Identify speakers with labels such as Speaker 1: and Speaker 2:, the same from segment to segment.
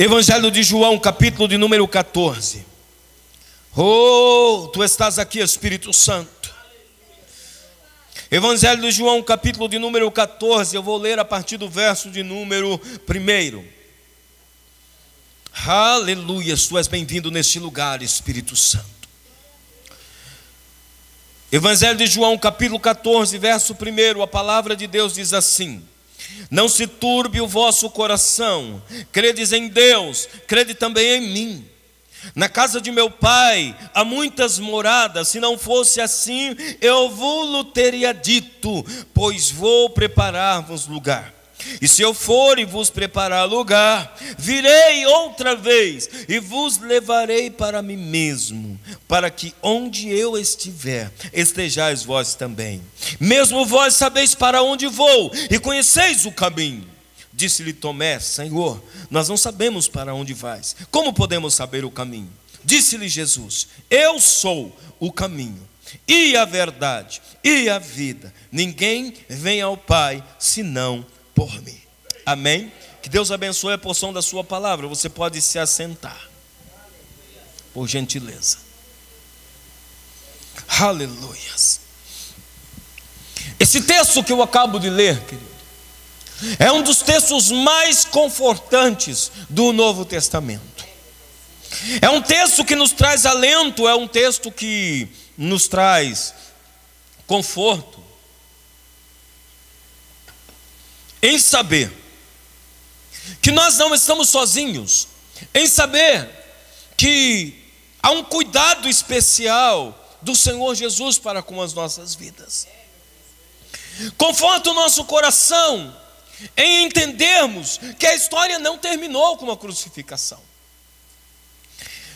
Speaker 1: Evangelho de João, capítulo de número 14. Oh, tu estás aqui, Espírito Santo. Evangelho de João, capítulo de número 14. Eu vou ler a partir do verso de número 1. Aleluia, tu és bem-vindo neste lugar, Espírito Santo. Evangelho de João, capítulo 14, verso 1. A palavra de Deus diz assim: não se turbe o vosso coração, credes em Deus, crede também em mim. Na casa de meu pai há muitas moradas, se não fosse assim, eu vos teria dito, pois vou preparar-vos lugar. E se eu for e vos preparar lugar, virei outra vez e vos levarei para mim mesmo, para que onde eu estiver, estejais vós também. Mesmo vós sabeis para onde vou e conheceis o caminho. Disse-lhe Tomé: Senhor, nós não sabemos para onde vais, como podemos saber o caminho? Disse-lhe Jesus: eu sou o caminho e a verdade e a vida. Ninguém vem ao Pai senão por mim. Amém? Que Deus abençoe a porção da sua palavra. Você pode se assentar, por gentileza. Aleluias. Esse texto que eu acabo de ler, querido, é um dos textos mais confortantes do Novo Testamento. É um texto que nos traz alento, é um texto que nos traz conforto em saber que nós não estamos sozinhos, em saber que há um cuidado especial do Senhor Jesus para com as nossas vidas. Conforta o nosso coração em entendermos que a história não terminou com a crucificação.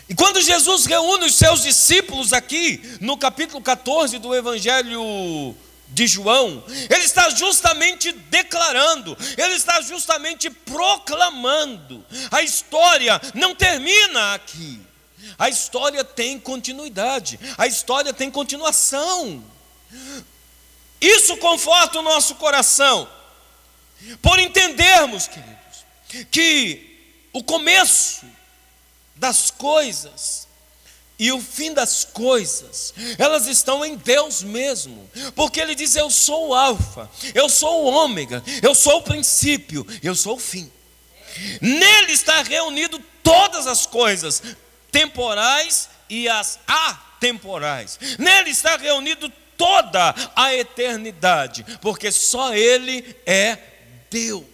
Speaker 1: E quando Jesus reúne os seus discípulos aqui no capítulo 14 do Evangelho de João, ele está justamente declarando, ele está justamente proclamando: a história não termina aqui, a história tem continuidade, a história tem continuação. Isso conforta o nosso coração, por entendermos, queridos, que o começo das coisas e o fim das coisas, elas estão em Deus mesmo, porque Ele diz: eu sou o alfa, eu sou o ômega, eu sou o princípio, eu sou o fim. Nele está reunido todas as coisas, temporais e as atemporais. Nele está reunido toda a eternidade, porque só Ele é Deus.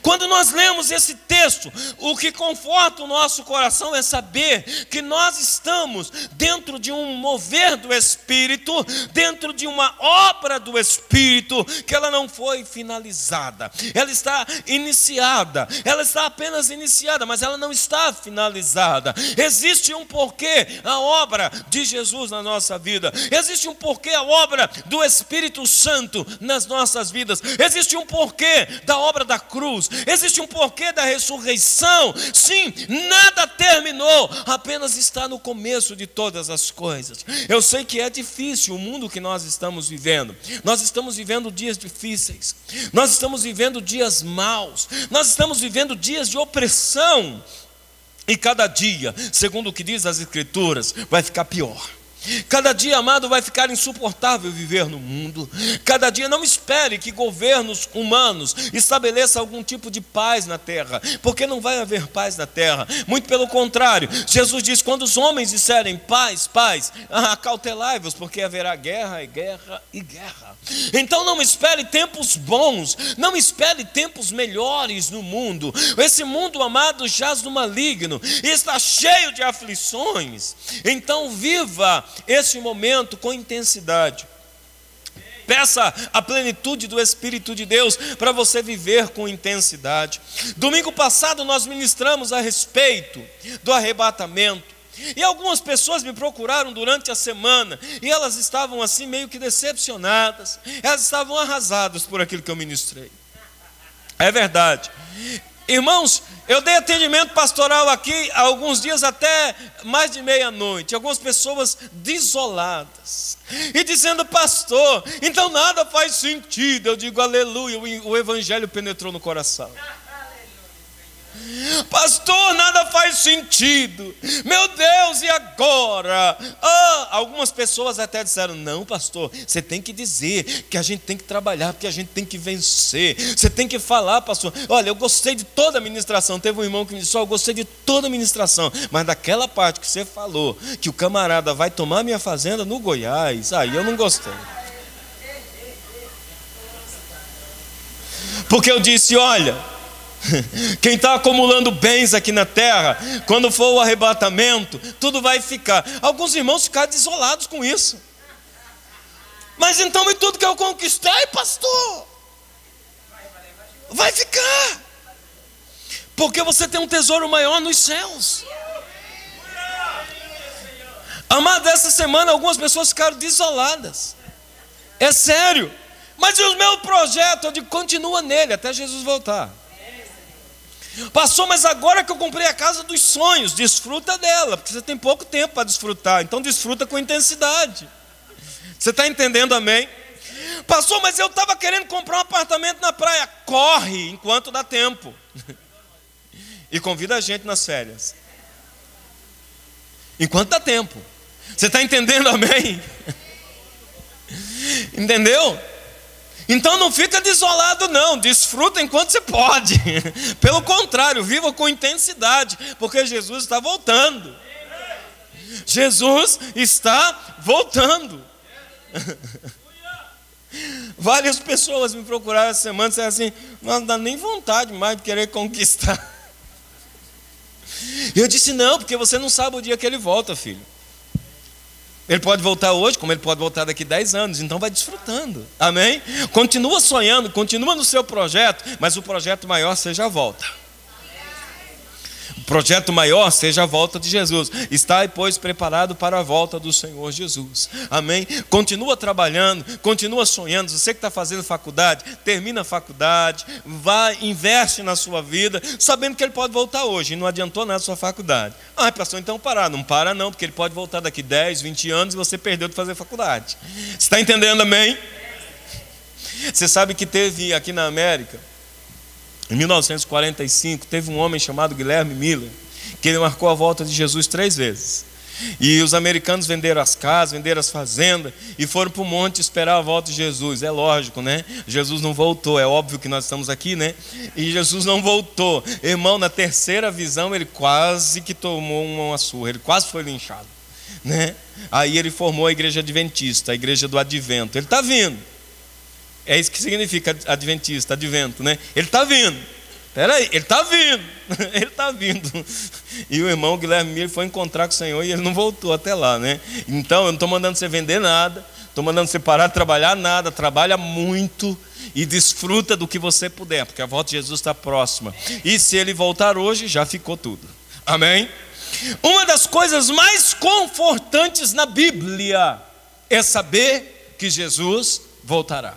Speaker 1: Quando nós lemos esse texto, o que conforta o nosso coração é saber que nós estamos dentro de um mover do Espírito, dentro de uma obra do Espírito, que ela não foi finalizada, ela está iniciada, ela está apenas iniciada, mas ela não está finalizada. Existe um porquê a obra de Jesus na nossa vida, existe um porquê a obra do Espírito Santo nas nossas vidas, existe um porquê da obra da cruz, existe um porquê da ressurreição. Sim, nada terminou, apenas está no começo de todas as coisas. Eu sei que é difícil o mundo que nós estamos vivendo. Nós estamos vivendo dias difíceis, nós estamos vivendo dias maus, nós estamos vivendo dias de opressão. E cada dia, segundo o que diz as Escrituras, vai ficar pior. Cada dia, amado, vai ficar insuportável viver no mundo. Cada dia, não espere que governos humanos estabeleçam algum tipo de paz na terra, porque não vai haver paz na terra. Muito pelo contrário, Jesus diz: quando os homens disserem paz, paz, acautelai-vos, porque haverá guerra e guerra e guerra. Então não espere tempos bons, não espere tempos melhores no mundo. Esse mundo, amado, jaz no maligno e está cheio de aflições. Então viva esse momento com intensidade. Peça a plenitude do Espírito de Deus para você viver com intensidade. Domingo passado nós ministramos a respeito do arrebatamento. E algumas pessoas me procuraram durante a semana e elas estavam assim meio que decepcionadas. Elas estavam arrasadas por aquilo que eu ministrei. É verdade. Irmãos, eu dei atendimento pastoral aqui há alguns dias até mais de meia-noite. Algumas pessoas desoladas e dizendo: pastor, então nada faz sentido. Eu digo: aleluia, o evangelho penetrou no coração. Pastor, nada faz sentido. Meu Deus, e agora? Algumas pessoas até disseram: não, pastor, você tem que dizer que a gente tem que trabalhar, porque a gente tem que vencer. Você tem que falar, pastor. Olha, eu gostei de toda a ministração. Teve um irmão que me disse: eu gostei de toda a ministração, mas daquela parte que você falou, que o camarada vai tomar minha fazenda no Goiás, aí eu não gostei. Porque eu disse: olha, quem está acumulando bens aqui na terra, quando for o arrebatamento, tudo vai ficar. Alguns irmãos ficaram desolados com isso. Mas então, e tudo que eu conquistei, pastor? Vai ficar. Porque você tem um tesouro maior nos céus. Amado, essa semana algumas pessoas ficaram desoladas. É sério. Mas e o meu projeto? Eu digo: continua nele até Jesus voltar. Pastor, mas agora que eu comprei a casa dos sonhos, desfruta dela, porque você tem pouco tempo para desfrutar. Então desfruta com intensidade. Você está entendendo, amém? Pastor, mas eu estava querendo comprar um apartamento na praia. Corre enquanto dá tempo. E convida a gente nas férias. Enquanto dá tempo. Você está entendendo, amém? Entendeu? Então não fica desolado não, desfruta enquanto você pode. Pelo contrário, viva com intensidade, porque Jesus está voltando. Jesus está voltando. Várias pessoas me procuraram essa semana e disseram assim: não dá nem vontade mais de querer conquistar. Eu disse: não, porque você não sabe o dia que ele volta, filho. Ele pode voltar hoje, como ele pode voltar daqui 10 anos. Então vai desfrutando, amém? Continua sonhando, continua no seu projeto, mas o projeto maior seja a volta. O projeto maior seja a volta de Jesus. Estai, pois, preparado para a volta do Senhor Jesus, amém? Continua trabalhando, continua sonhando. Você que está fazendo faculdade, termina a faculdade, vai, investe na sua vida, sabendo que ele pode voltar hoje, e não adiantou nada a sua faculdade. Pastor, então parar. Não para não, porque ele pode voltar daqui 10, 20 anos e você perdeu de fazer faculdade. Você está entendendo, amém? Você sabe que teve aqui na América, em 1945, teve um homem chamado Guilherme Miller, que ele marcou a volta de Jesus 3 vezes. E os americanos venderam as casas, venderam as fazendas e foram para o monte esperar a volta de Jesus. É lógico, né? Jesus não voltou, é óbvio que nós estamos aqui, né? E Jesus não voltou. Irmão, na terceira visão ele quase que tomou uma surra, ele quase foi linchado, né? Aí ele formou a igreja adventista, a igreja do advento. Ele está vindo. É isso que significa adventista, advento, né? Ele está vindo. Espera aí, ele está vindo. Ele está vindo. E o irmão Guilherme Miller foi encontrar com o Senhor e ele não voltou até lá, né? Então eu não estou mandando você vender nada, estou mandando você parar de trabalhar nada. Trabalha muito e desfruta do que você puder, porque a volta de Jesus está próxima. E se ele voltar hoje, já ficou tudo. Amém? Uma das coisas mais confortantes na Bíblia é saber que Jesus voltará.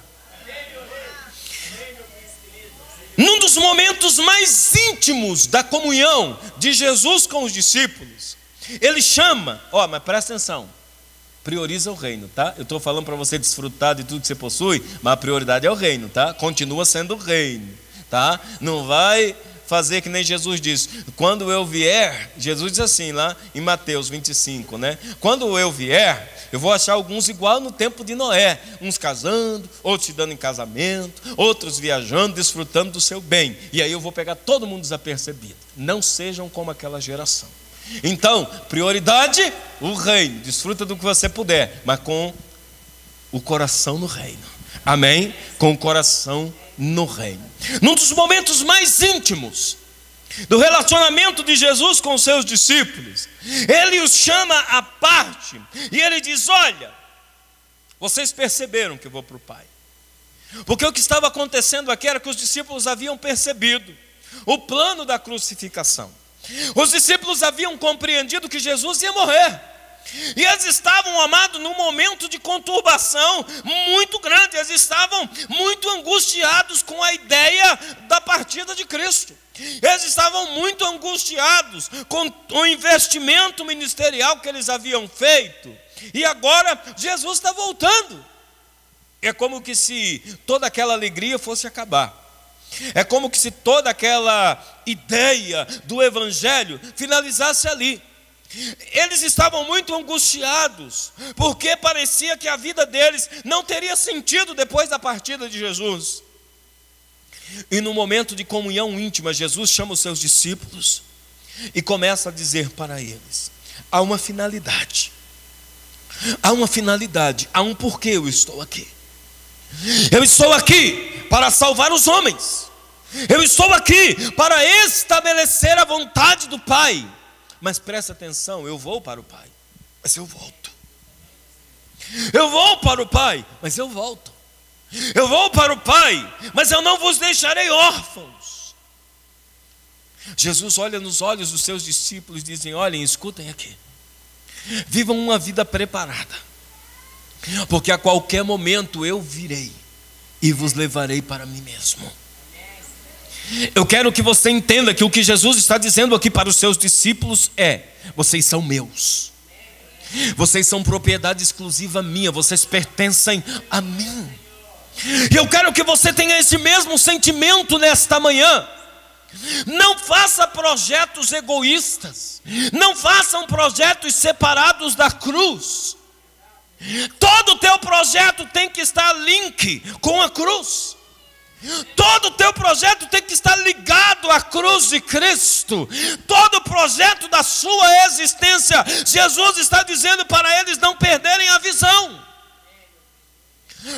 Speaker 1: Num dos momentos mais íntimos da comunhão de Jesus com os discípulos, ele chama, mas presta atenção, prioriza o reino, tá? Eu estou falando para você desfrutar de tudo que você possui, mas a prioridade é o reino, tá? Continua sendo o reino, tá? Não vai fazer que nem Jesus disse: quando eu vier, Jesus diz assim lá em Mateus 25, né? Quando eu vier, eu vou achar alguns igual no tempo de Noé, uns casando, outros se dando em casamento, outros viajando, desfrutando do seu bem, e aí eu vou pegar todo mundo desapercebido. Não sejam como aquela geração. Então, prioridade, o reino. Desfruta do que você puder, mas com o coração no reino. Amém? Com o coração no reino. Num dos momentos mais íntimos do relacionamento de Jesus com os seus discípulos, ele os chama à parte e ele diz: olha, vocês perceberam que eu vou para o Pai. Porque o que estava acontecendo aqui era que os discípulos haviam percebido o plano da crucificação. Os discípulos haviam compreendido que Jesus ia morrer. E eles estavam, amados, num momento de conturbação muito grande. Eles estavam muito angustiados com a ideia da partida de Cristo. Eles estavam muito angustiados com o investimento ministerial que eles haviam feito. E agora Jesus está voltando. É como que se toda aquela alegria fosse acabar. É como que se toda aquela ideia do evangelho finalizasse ali. Eles estavam muito angustiados, porque parecia que a vida deles não teria sentido depois da partida de Jesus. E no momento de comunhão íntima, Jesus chama os seus discípulos e começa a dizer para eles: há uma finalidade, há um porquê eu estou aqui. Eu estou aqui para salvar os homens, eu estou aqui para estabelecer a vontade do Pai. Mas presta atenção, eu vou para o Pai, mas eu volto. Eu vou para o Pai, mas eu volto. Eu vou para o Pai, mas eu não vos deixarei órfãos. Jesus olha nos olhos dos seus discípulos e diz: olhem, escutem aqui, vivam uma vida preparada, porque a qualquer momento eu virei e vos levarei para mim mesmo. Eu quero que você entenda que o que Jesus está dizendo aqui para os seus discípulos é: vocês são meus, vocês são propriedade exclusiva minha, vocês pertencem a mim. E eu quero que você tenha esse mesmo sentimento nesta manhã. Não faça projetos egoístas, não façam projetos separados da cruz. Todo o teu projeto tem que estar link com a cruz. Todo o teu projeto tem que estar ligado à cruz de Cristo. Todo o projeto da sua existência, Jesus está dizendo para eles não perderem a visão.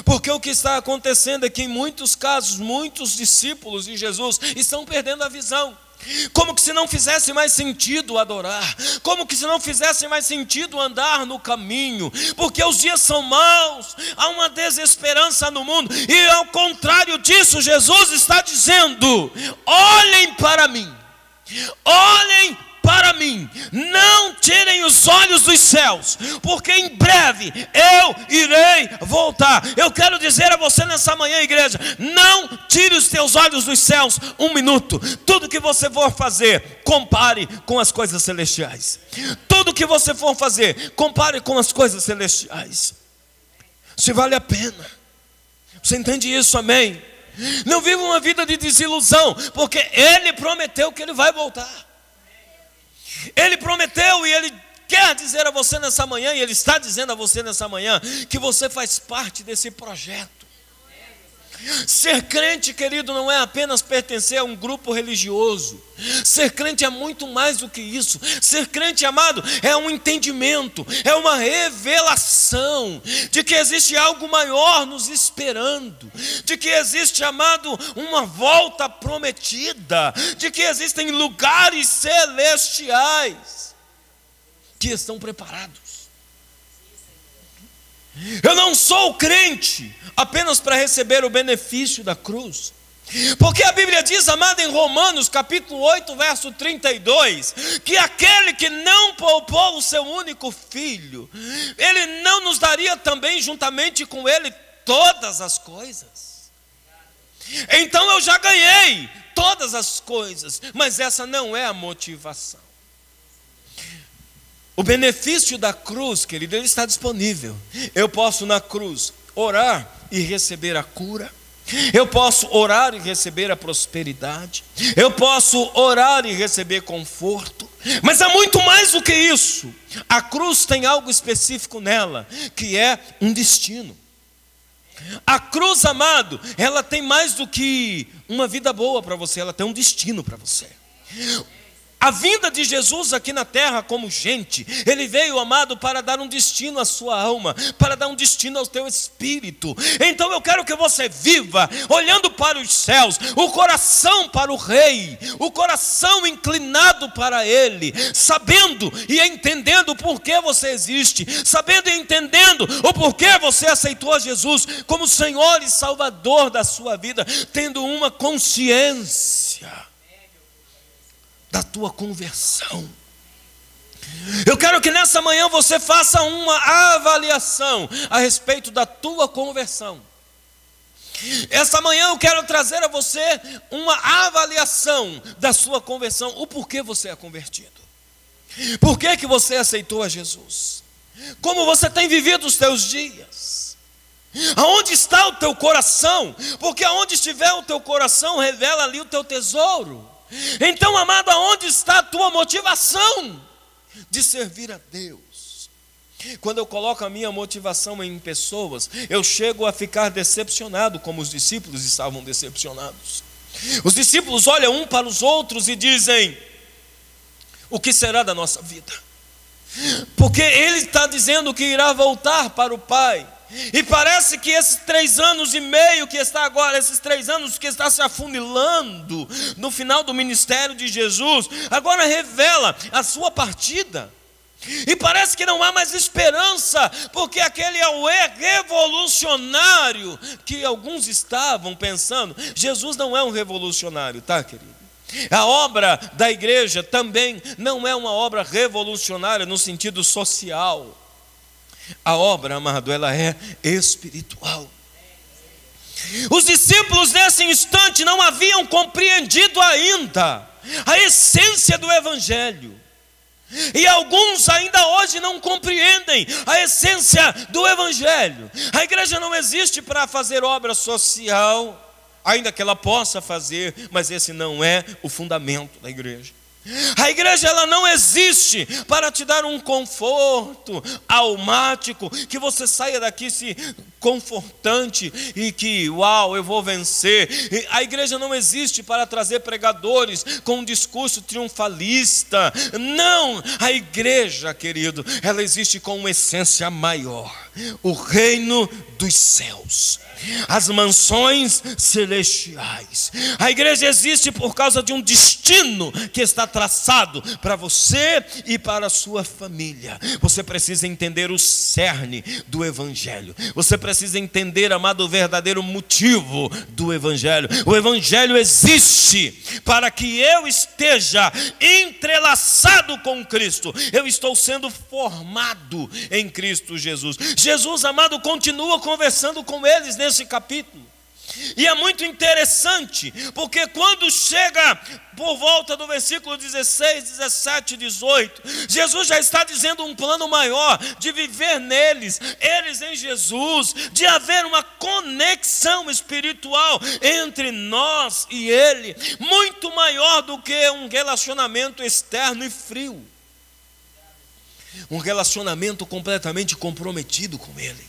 Speaker 1: Porque o que está acontecendo é que em muitos casos, muitos discípulos de Jesus estão perdendo a visão. Como que se não fizesse mais sentido adorar, como que se não fizesse mais sentido andar no caminho, porque os dias são maus, há uma desesperança no mundo. E ao contrário disso, Jesus está dizendo: olhem para mim, olhem para mim, não tirem os olhos dos céus, porque em breve eu irei voltar. Eu quero dizer a você nessa manhã, igreja, não tire os teus olhos dos céus um minuto. Tudo que você for fazer, compare com as coisas celestiais. Tudo que você for fazer, compare com as coisas celestiais. Se vale a pena. Você entende isso, amém? Não viva uma vida de desilusão, porque Ele prometeu que Ele vai voltar. Ele prometeu e Ele quer dizer a você nessa manhã, e Ele está dizendo a você nessa manhã, que você faz parte desse projeto. Ser crente, querido, não é apenas pertencer a um grupo religioso. Ser crente é muito mais do que isso. Ser crente, amado, é um entendimento, é uma revelação de que existe algo maior nos esperando, de que existe, amado, uma volta prometida, de que existem lugares celestiais que estão preparados. Eu não sou crente apenas para receber o benefício da cruz, porque a Bíblia diz, amado, em Romanos capítulo 8, verso 32, que aquele que não poupou o seu único filho, Ele não nos daria também juntamente com Ele todas as coisas. Então eu já ganhei todas as coisas, mas essa não é a motivação. O benefício da cruz, querido, ele está disponível. Eu posso na cruz orar e receber a cura. Eu posso orar e receber a prosperidade. Eu posso orar e receber conforto. Mas há muito mais do que isso. A cruz tem algo específico nela, que é um destino. A cruz, amado, ela tem mais do que uma vida boa para você, ela tem um destino para você. A vinda de Jesus aqui na terra como gente, Ele veio, amado, para dar um destino à sua alma, para dar um destino ao teu espírito. Então eu quero que você viva olhando para os céus, o coração para o Rei, o coração inclinado para Ele, sabendo e entendendo o porquê você existe, sabendo e entendendo o porquê você aceitou a Jesus como Senhor e Salvador da sua vida, tendo uma consciência da tua conversão. Eu quero que nessa manhã você faça uma avaliação a respeito da tua conversão. Essa manhã eu quero trazer a você uma avaliação da sua conversão, o porquê você é convertido. Por que você aceitou a Jesus? Como você tem vivido os teus dias? Aonde está o teu coração? Porque aonde estiver o teu coração, revela ali o teu tesouro. Então, amado, aonde está a tua motivação de servir a Deus? Quando eu coloco a minha motivação em pessoas, eu chego a ficar decepcionado, como os discípulos estavam decepcionados. Os discípulos olham um para os outros e dizem: o que será da nossa vida? Porque ele está dizendo que irá voltar para o Pai. E parece que esses 3 anos e meio que está agora, esses 3 anos que está se afunilando no final do ministério de Jesus, agora revela a sua partida. E parece que não há mais esperança, porque aquele auê revolucionário que alguns estavam pensando, Jesus não é um revolucionário, tá, querido? A obra da igreja também não é uma obra revolucionária no sentido social. A obra, amado, ela é espiritual. Os discípulos nesse instante não haviam compreendido ainda a essência do Evangelho. E alguns ainda hoje não compreendem a essência do Evangelho. A igreja não existe para fazer obra social, ainda que ela possa fazer, mas esse não é o fundamento da igreja. A igreja, ela não existe para te dar um conforto almático, que você saia daqui se confortante e que, uau, eu vou vencer. A igreja não existe para trazer pregadores com um discurso triunfalista. Não, a igreja, querido, ela existe com uma essência maior: o reino dos céus, as mansões celestiais. A igreja existe por causa de um destino que está traçado para você e para a sua família. Você precisa entender o cerne do Evangelho. Você precisa entender, amado, o verdadeiro motivo do Evangelho. O Evangelho existe para que eu esteja entrelaçado com Cristo. Eu estou sendo formado em Cristo Jesus. Jesus, amado, continua conversando com eles nesse capítulo. E é muito interessante, porque quando chega por volta do versículo 16, 17 e 18, Jesus já está dizendo um plano maior, de viver neles, eles em Jesus, de haver uma conexão espiritual entre nós e Ele, muito maior do que um relacionamento externo e frio. Um relacionamento completamente comprometido com Ele.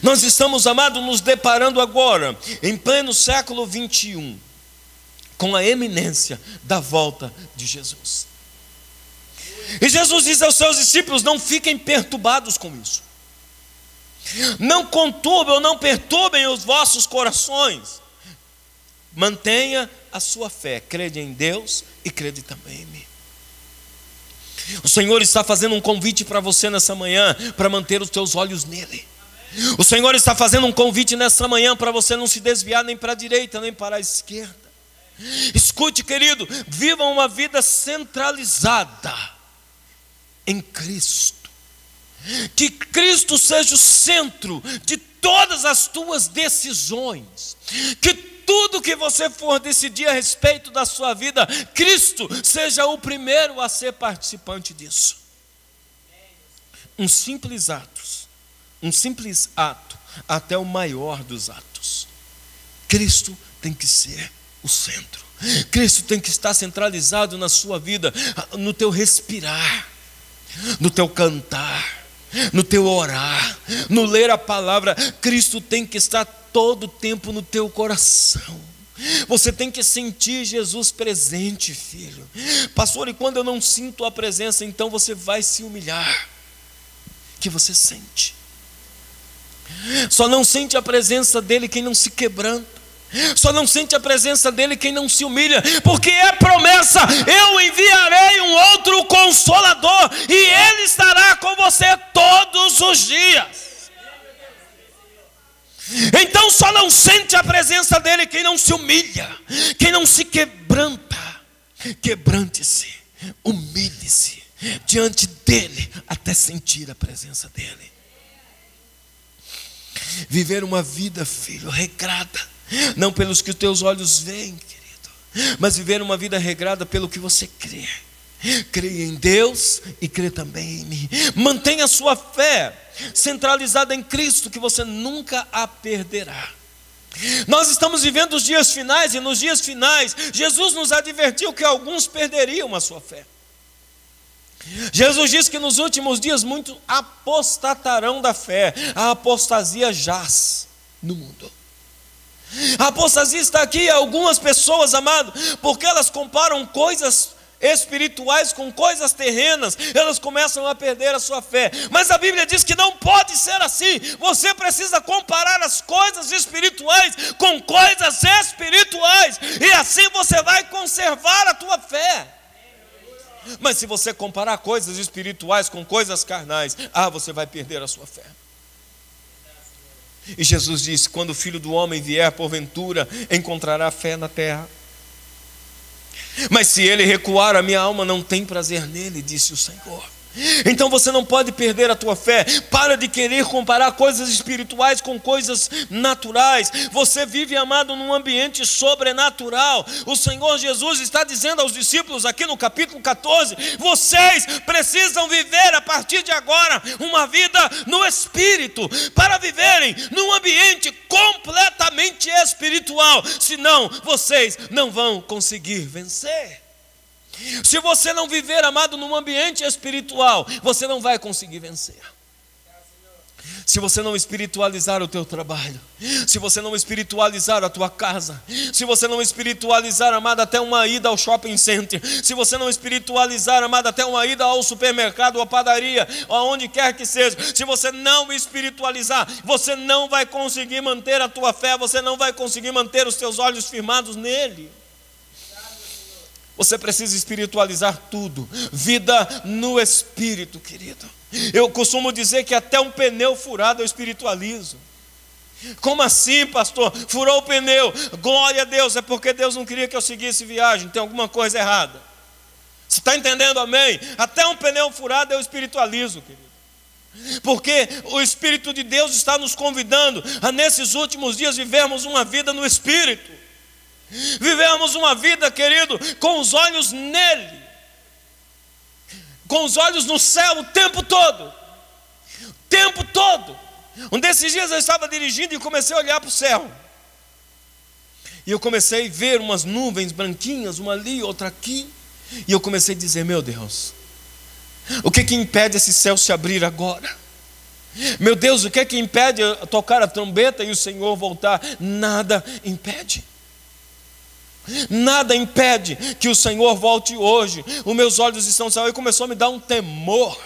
Speaker 1: Nós estamos, amados, nos deparando agora, em pleno século 21, com a eminência da volta de Jesus. E Jesus diz aos seus discípulos: não fiquem perturbados com isso. Não conturbem ou não perturbem os vossos corações. Mantenha a sua fé. Crede em Deus e crede também em mim. O Senhor está fazendo um convite para você nessa manhã, para manter os teus olhos nele. O Senhor está fazendo um convite nessa manhã para você não se desviar nem para a direita, nem para a esquerda. Escute, querido, viva uma vida centralizada em Cristo. Que Cristo seja o centro de todas as tuas decisões. Que tudo que você for decidir a respeito da sua vida, Cristo seja o primeiro a ser participante disso. Um simples ato até o maior dos atos. Cristo tem que ser o centro. Cristo tem que estar centralizado na sua vida, no teu respirar, no teu cantar, no teu orar, no ler a palavra. Cristo tem que estar todo o tempo no teu coração. Você tem que sentir Jesus presente, filho. Pastor, e quando eu não sinto a presença, então você vai se humilhar. Que você sente. Só não sente a presença dele quem não se quebranta. Só não sente a presença dele quem não se humilha. Porque é promessa: eu enviarei um outro Consolador, e ele estará com você todos os dias. Então só não sente a presença dele quem não se humilha, quem não se quebranta. Quebrante-se, humilhe-se diante dele até sentir a presença dele. Viver uma vida, filho, regrada, não pelos que os teus olhos veem, querido, mas viver uma vida regrada pelo que você crê. Creia em Deus e crê também em mim. Mantenha a sua fé centralizada em Cristo, que você nunca a perderá. Nós estamos vivendo os dias finais, e nos dias finais Jesus nos advertiu que alguns perderiam a sua fé. Jesus disse que nos últimos dias muitos apostatarão da fé. A apostasia jaz no mundo. A apostasia está aqui. Algumas pessoas, amado, porque elas comparam coisas espirituais com coisas terrenas, elas começam a perder a sua fé. Mas a Bíblia diz que não pode ser assim. Você precisa comparar as coisas espirituais com coisas espirituais, e assim você vai conservar a tua fé. Mas se você comparar coisas espirituais com coisas carnais, você vai perder a sua fé. E Jesus disse: quando o Filho do Homem vier, porventura encontrará fé na terra? Mas se ele recuar, a minha alma não tem prazer nele, disse o Senhor. Então você não pode perder a tua fé. Para de querer comparar coisas espirituais com coisas naturais. Você vive, amado, num ambiente sobrenatural. O Senhor Jesus está dizendo aos discípulos aqui no capítulo 14: vocês precisam viver a partir de agora uma vida no Espírito, para viverem num ambiente completamente espiritual. Senão vocês não vão conseguir vencer. Se você não viver, amado, num ambiente espiritual, você não vai conseguir vencer. Se você não espiritualizar o teu trabalho, se você não espiritualizar a tua casa, se você não espiritualizar, amado, até uma ida ao shopping center, se você não espiritualizar, amado, até uma ida ao supermercado ou à padaria, ou aonde quer que seja, se você não espiritualizar, você não vai conseguir manter a tua fé, você não vai conseguir manter os teus olhos firmados nele. Você precisa espiritualizar tudo. Vida no Espírito, querido. Eu costumo dizer que até um pneu furado eu espiritualizo. Como assim, pastor? Furou o pneu. Glória a Deus. É porque Deus não queria que eu seguisse viagem. Tem alguma coisa errada. Você está entendendo, amém? Até um pneu furado eu espiritualizo, querido. Porque o Espírito de Deus está nos convidando a, nesses últimos dias, vivermos uma vida no Espírito. Vivemos uma vida, querido, com os olhos nele, com os olhos no céu o tempo todo. O tempo todo. Um desses dias eu estava dirigindo e comecei a olhar para o céu. E eu comecei a ver umas nuvens branquinhas, uma ali, outra aqui. E eu comecei a dizer: meu Deus, o que impede esse céu se abrir agora? Meu Deus, o que impede eu tocar a trombeta e o Senhor voltar? Nada impede. Nada impede que o Senhor volte hoje. Os meus olhos estão no céu. E começou a me dar um temor.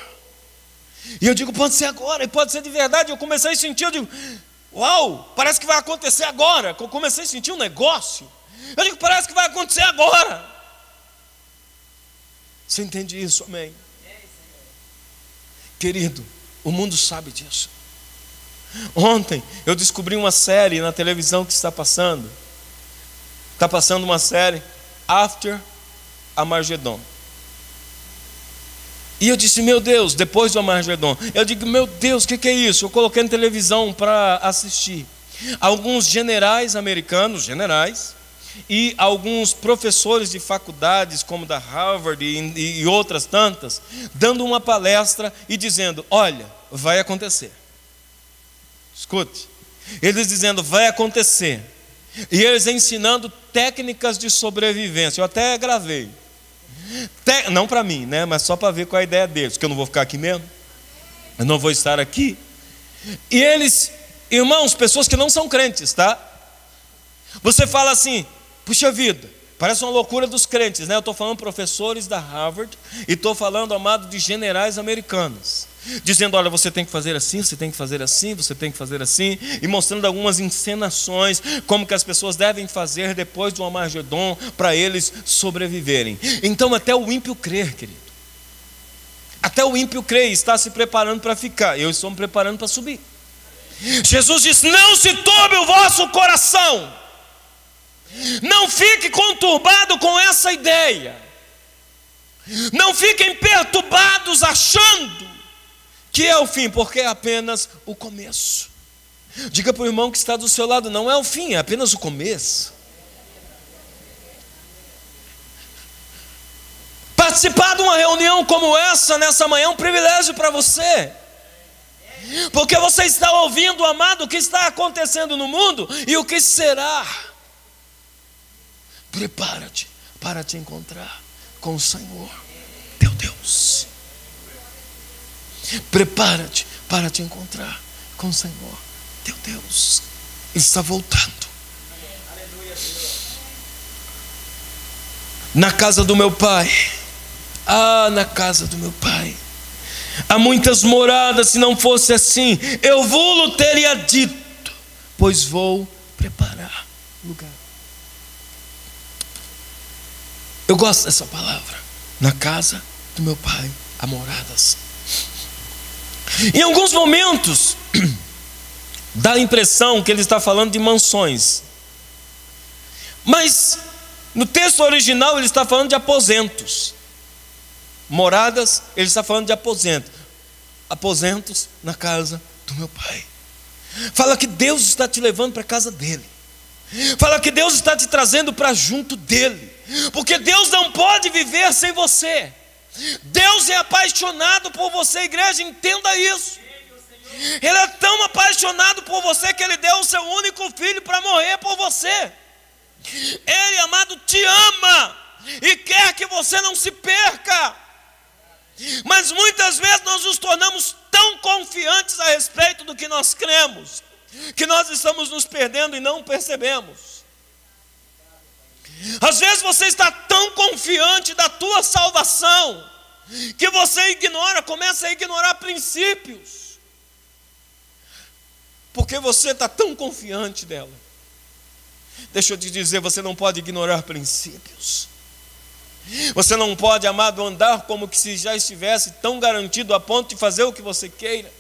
Speaker 1: E eu digo: pode ser agora, e pode ser de verdade. Eu comecei a sentir, eu digo: uau, parece que vai acontecer agora. Eu comecei a sentir um negócio. Eu digo: parece que vai acontecer agora. Você entende isso? Amém? Querido, o mundo sabe disso. Ontem eu descobri uma série na televisão que está passando. Está passando uma série, After Armageddon. E eu disse: meu Deus, depois do Armageddon. Eu digo: meu Deus, o que é isso? Eu coloquei na televisão para assistir. Alguns generais americanos, e alguns professores de faculdades, como da Harvard e outras tantas, dando uma palestra e dizendo: olha, vai acontecer. Escute, eles dizendo: vai acontecer. E eles ensinando técnicas de sobrevivência. Eu até gravei. Não para mim, né? Mas só para ver qual é a ideia deles. Porque eu não vou ficar aqui mesmo. Eu não vou estar aqui. E eles, irmãos, pessoas que não são crentes, tá? Você fala assim: puxa vida, parece uma loucura dos crentes, né? Eu estou falando professores da Harvard. E estou falando, amado, de generais americanos, dizendo: olha, você tem que fazer assim, você tem que fazer assim, você tem que fazer assim, e mostrando algumas encenações, como que as pessoas devem fazer depois do Armagedon, para eles sobreviverem. Então até o ímpio crer, querido. Até o ímpio crê e está se preparando para ficar. Eu estou me preparando para subir. Jesus diz: não se turbe o vosso coração. Não fique conturbado com essa ideia. Não fiquem perturbados achando que é o fim, porque é apenas o começo. Diga para o irmão que está do seu lado: não é o fim, é apenas o começo. Participar de uma reunião como essa, nessa manhã, é um privilégio para você. Porque você está ouvindo, amado, o que está acontecendo no mundo e o que será. Prepara-te para te encontrar com o Senhor, teu Deus. Prepara-te para te encontrar com o Senhor, teu Deus. Ele está voltando. Na casa do meu Pai, na casa do meu Pai há muitas moradas. Se não fosse assim, eu vou-lo teria dito, pois vou preparar lugar. Eu gosto dessa palavra. Na casa do meu Pai há moradas. Em alguns momentos dá a impressão que ele está falando de mansões, mas no texto original ele está falando de aposentos. Moradas, ele está falando de aposentos. Aposentos na casa do meu Pai. Fala que Deus está te levando para a casa dele. Fala que Deus está te trazendo para junto dele. Porque Deus não pode viver sem você. Deus é apaixonado por você, igreja, entenda isso. Ele é tão apaixonado por você que ele deu o seu único filho para morrer por você. Ele, amado, te ama e quer que você não se perca. Mas muitas vezes nós nos tornamos tão confiantes a respeito do que nós cremos, que nós estamos nos perdendo e não percebemos. Às vezes você está tão confiante da tua salvação, que você começa a ignorar princípios, porque você está tão confiante dela. Deixa eu te dizer, você não pode ignorar princípios. Você não pode, amado, andar como que se já estivesse tão garantido a ponto de fazer o que você queira.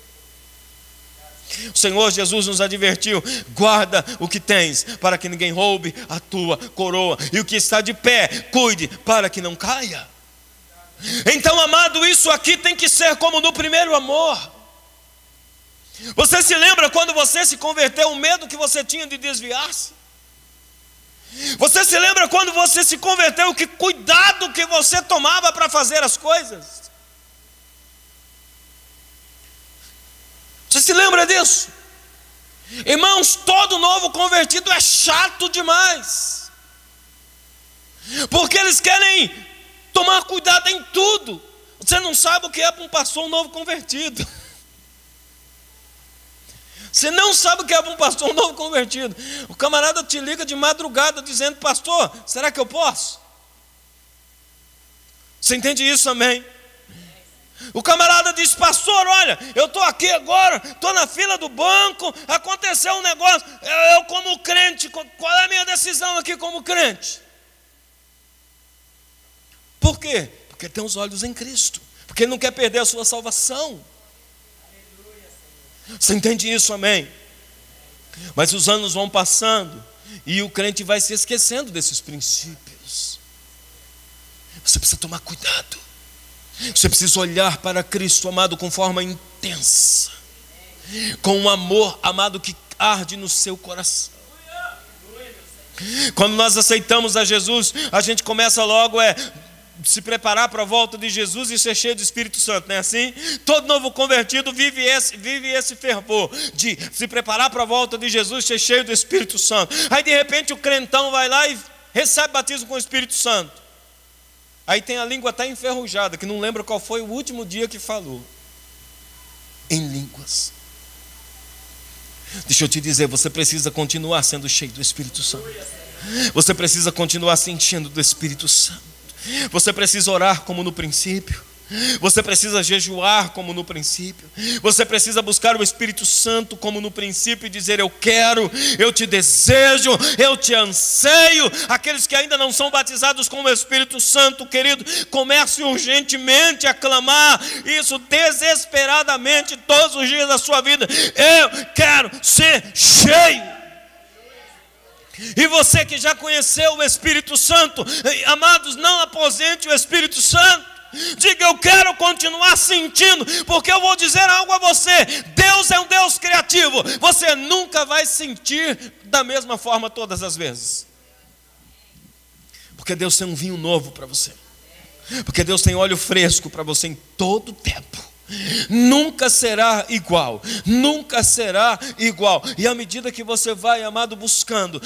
Speaker 1: O Senhor Jesus nos advertiu: guarda o que tens, para que ninguém roube a tua coroa, e o que está de pé, cuide, para que não caia. Então, amado, isso aqui tem que ser como no primeiro amor. Você se lembra quando você se converteu, o medo que você tinha de desviar-se? Você se lembra quando você se converteu, que cuidado que você tomava para fazer as coisas? Você se lembra disso? Irmãos, todo novo convertido é chato demais, porque eles querem tomar cuidado em tudo. Você não sabe o que é para um pastor um novo convertido. Você não sabe o que é para um pastor um novo convertido. O camarada te liga de madrugada dizendo: pastor, será que eu posso? Você entende isso, amém? O camarada diz: pastor, olha, eu estou aqui agora, estou na fila do banco, aconteceu um negócio, eu como crente, qual é a minha decisão aqui como crente? Por quê? Porque ele tem os olhos em Cristo, porque ele não quer perder a sua salvação. Você entende isso, amém? Mas os anos vão passando e o crente vai se esquecendo desses princípios. Você precisa tomar cuidado. Você precisa olhar para Cristo, amado, com forma intensa, com um amor, amado, que arde no seu coração. Quando nós aceitamos a Jesus, a gente começa logo se preparar para a volta de Jesus e ser cheio do Espírito Santo, não é assim? Todo novo convertido vive esse fervor de se preparar para a volta de Jesus, ser cheio do Espírito Santo. Aí de repente o crentão vai lá e recebe batismo com o Espírito Santo. Aí tem a língua até enferrujada, que não lembra qual foi o último dia que falou em línguas. Deixa eu te dizer, você precisa continuar sendo cheio do Espírito Santo. Você precisa continuar sentindo do Espírito Santo. Você precisa orar como no princípio. Você precisa jejuar como no princípio. Você precisa buscar o Espírito Santo como no princípio e dizer: eu quero, eu te desejo, eu te anseio. Aqueles que ainda não são batizados com o Espírito Santo, querido, comece urgentemente a clamar isso desesperadamente todos os dias da sua vida: eu quero ser cheio. E você que já conheceu o Espírito Santo, amados, não aposente o Espírito Santo. Diga: eu quero continuar sentindo, porque eu vou dizer algo a você: Deus é um Deus criativo. Você nunca vai sentir da mesma forma todas as vezes, porque Deus tem um vinho novo para você. Porque Deus tem óleo fresco para você em todo tempo. Nunca será igual, nunca será igual. E à medida que você vai, amado, buscando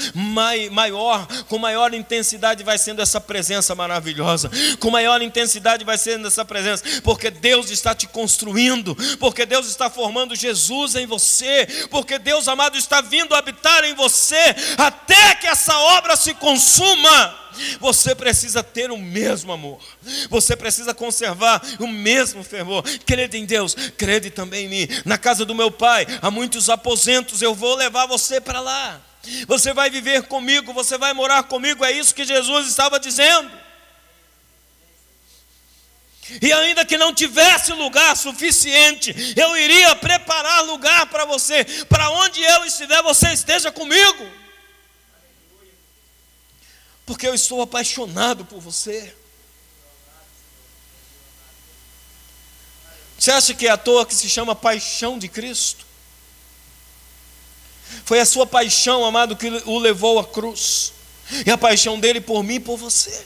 Speaker 1: com maior intensidade vai sendo essa presença maravilhosa. Com maior intensidade vai sendo essa presença, porque Deus está te construindo, porque Deus está formando Jesus em você, porque Deus, amado, está vindo habitar em você, até que essa obra se consuma. Você precisa ter o mesmo amor, você precisa conservar o mesmo fervor. Crede em Deus, crede também em mim. Na casa do meu pai há muitos aposentos, eu vou levar você para lá. Você vai viver comigo, você vai morar comigo. É isso que Jesus estava dizendo. E ainda que não tivesse lugar suficiente, eu iria preparar lugar para você. Para onde eu estiver, você esteja comigo. Porque eu estou apaixonado por você. Você acha que é à toa que se chama paixão de Cristo? Foi a sua paixão, amado, que o levou à cruz. E a paixão dele por mim e por você.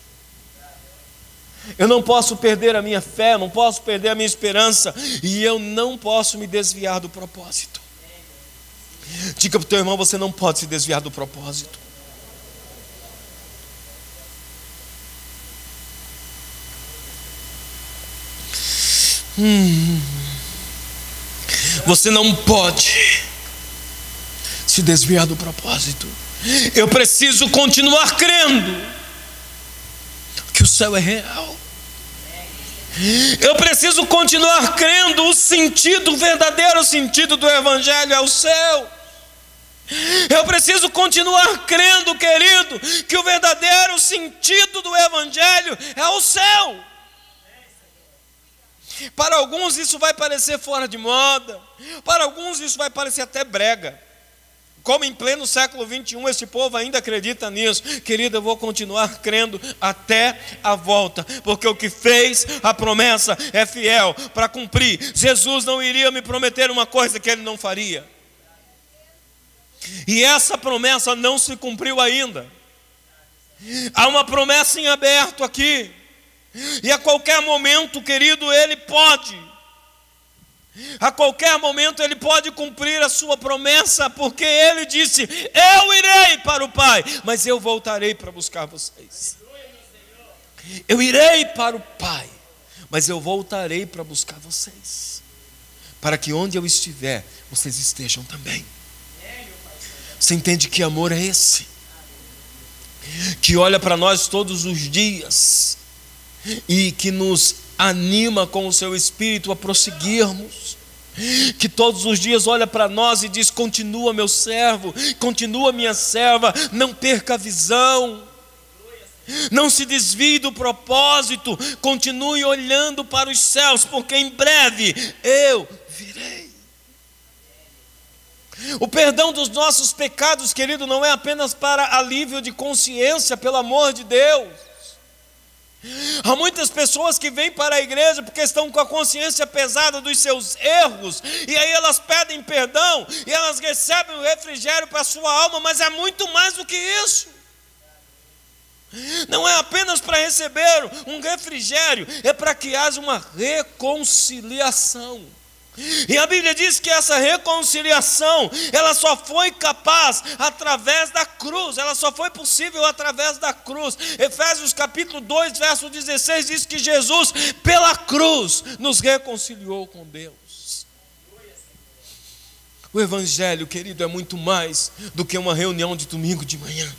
Speaker 1: Eu não posso perder a minha fé, não posso perder a minha esperança. E eu não posso me desviar do propósito. Diga para o teu irmão, você não pode se desviar do propósito. Você não pode se desviar do propósito. Eu preciso continuar crendo que o céu é real. Eu preciso continuar crendo o verdadeiro sentido do Evangelho é o céu. Eu preciso continuar crendo, querido, que o verdadeiro sentido do Evangelho é o céu. Para alguns isso vai parecer fora de moda, para alguns isso vai parecer até brega. Como em pleno século 21 esse povo ainda acredita nisso. Querido, eu vou continuar crendo até a volta, porque o que fez a promessa é fiel para cumprir. Jesus não iria me prometer uma coisa que ele não faria. E essa promessa não se cumpriu ainda. Há uma promessa em aberto aqui. E a qualquer momento, querido, ele pode. A qualquer momento ele pode cumprir a sua promessa, porque ele disse: eu irei para o Pai, mas eu voltarei para buscar vocês. Eu irei para o Pai, mas eu voltarei para buscar vocês, para que onde eu estiver, vocês estejam também. Você entende que amor é esse? Que olha para nós todos os dias e que nos anima com o seu Espírito a prosseguirmos, que todos os dias olha para nós e diz: continua meu servo, continua minha serva, não perca a visão, não se desvie do propósito, continue olhando para os céus, porque em breve eu virei. O perdão dos nossos pecados, querido, não é apenas para alívio de consciência, pelo amor de Deus. Há muitas pessoas que vêm para a igreja porque estão com a consciência pesada dos seus erros, e aí elas pedem perdão, e elas recebem o refrigério para a sua alma, mas é muito mais do que isso. Não é apenas para receber um refrigério, é para que haja uma reconciliação. E a Bíblia diz que essa reconciliação, ela só foi capaz através da cruz, ela só foi possível através da cruz. Efésios capítulo 2, verso 16 diz que Jesus, pela cruz, nos reconciliou com Deus. O Evangelho, querido, é muito mais do que uma reunião de domingo de manhã.